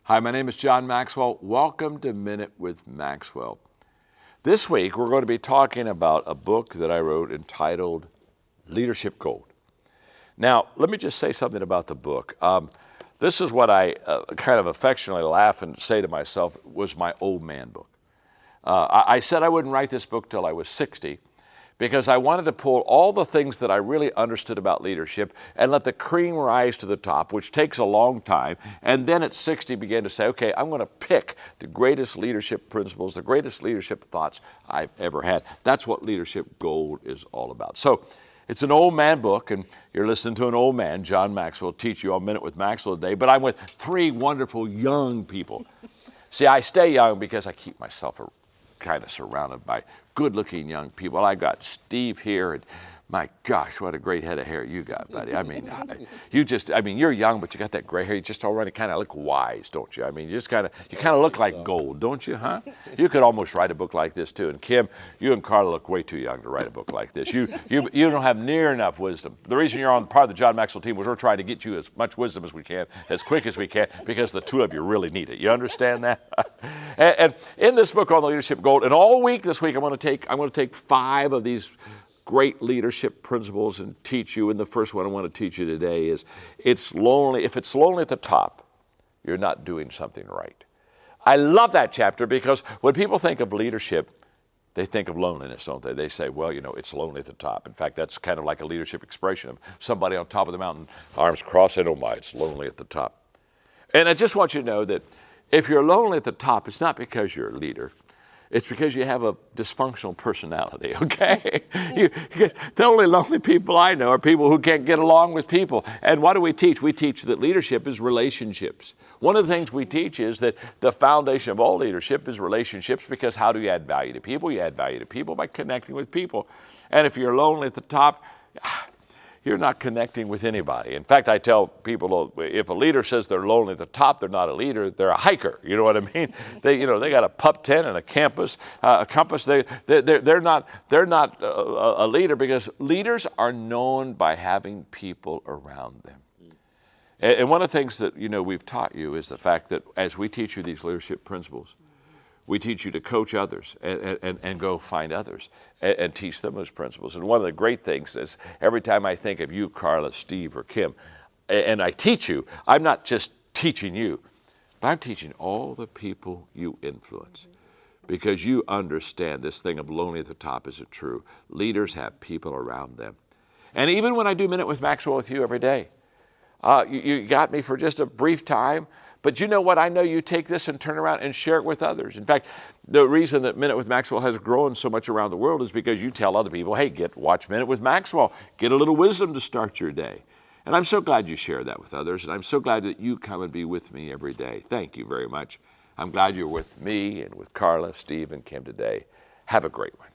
Hi, my name is John Maxwell. Welcome to Minute with Maxwell. This week, we're going to be talking about a book that I wrote entitled Leadership Gold. Now, let me just say something about the book. This is what I kind of affectionately laugh and say to myself was my old man book. I said I wouldn't write this book till I was 60 because I wanted to pull all the things that I really understood about leadership and let the cream rise to the top, which takes a long time, and then at 60 begin to say, okay, I'm going to pick the greatest leadership principles, the greatest leadership thoughts I've ever had. That's what Leadership Gold is all about. So it's an old man book, and you're listening to an old man, John Maxwell, teach you a Minute with Maxwell today, but I'm with three wonderful young people. See, I stay young because I keep myself kind of surrounded by good-looking young people. I got Steve here, and my gosh, what a great head of hair you got, buddy. I mean, you're young, but you got that gray hair. You just already kind of look wise, don't you? I mean, you kind of look like gold, don't you, huh? You could almost write a book like this, too. And Kim, you and Carla look way too young to write a book like this. You don't have near enough wisdom. The reason you're on part of the John Maxwell team was we're trying to get you as much wisdom as we can, as quick as we can, because the two of you really need it. You understand that? and in this book on the Leadership Gold, and all week this week, I'm going to take 5 of these great leadership principles and teach you. And the first one I want to teach you today is if it's lonely at the top, you're not doing something right. I love that chapter because when people think of leadership, they think of loneliness, don't they? They say, well, it's lonely at the top. In fact, that's kind of like a leadership expression of somebody on top of the mountain, arms crossed, and oh my, it's lonely at the top. And I just want you to know that if you're lonely at the top, it's not because you're a leader. It's because you have a dysfunctional personality, okay? The only lonely people I know are people who can't get along with people. And what do we teach? We teach that leadership is relationships. One of the things we teach is that the foundation of all leadership is relationships, because how do you add value to people? You add value to people by connecting with people. And if you're lonely at the top, you're not connecting with anybody. In fact, I tell people, if a leader says they're lonely at the top, they're not a leader, they're a hiker. You know what I mean? They got a pup tent and a compass. They're not a leader, because leaders are known by having people around them. And one of the things that we've taught you is the fact that as we teach you these leadership principles, we teach you to coach others and go find others and teach them those principles. And one of the great things is every time I think of you, Carla, Steve, or Kim, and I teach you, I'm not just teaching you, but I'm teaching all the people you influence. Because you understand this thing of lonely at the top isn't true. Leaders have people around them. And even when I do Minute with Maxwell with you every day, you got me for just a brief time. But you know what? I know you take this and turn around and share it with others. In fact, the reason that Minute with Maxwell has grown so much around the world is because you tell other people, hey, watch Minute with Maxwell. Get a little wisdom to start your day. And I'm so glad you share that with others. And I'm so glad that you come and be with me every day. Thank you very much. I'm glad you're with me and with Carla, Steve, and Kim today. Have a great one.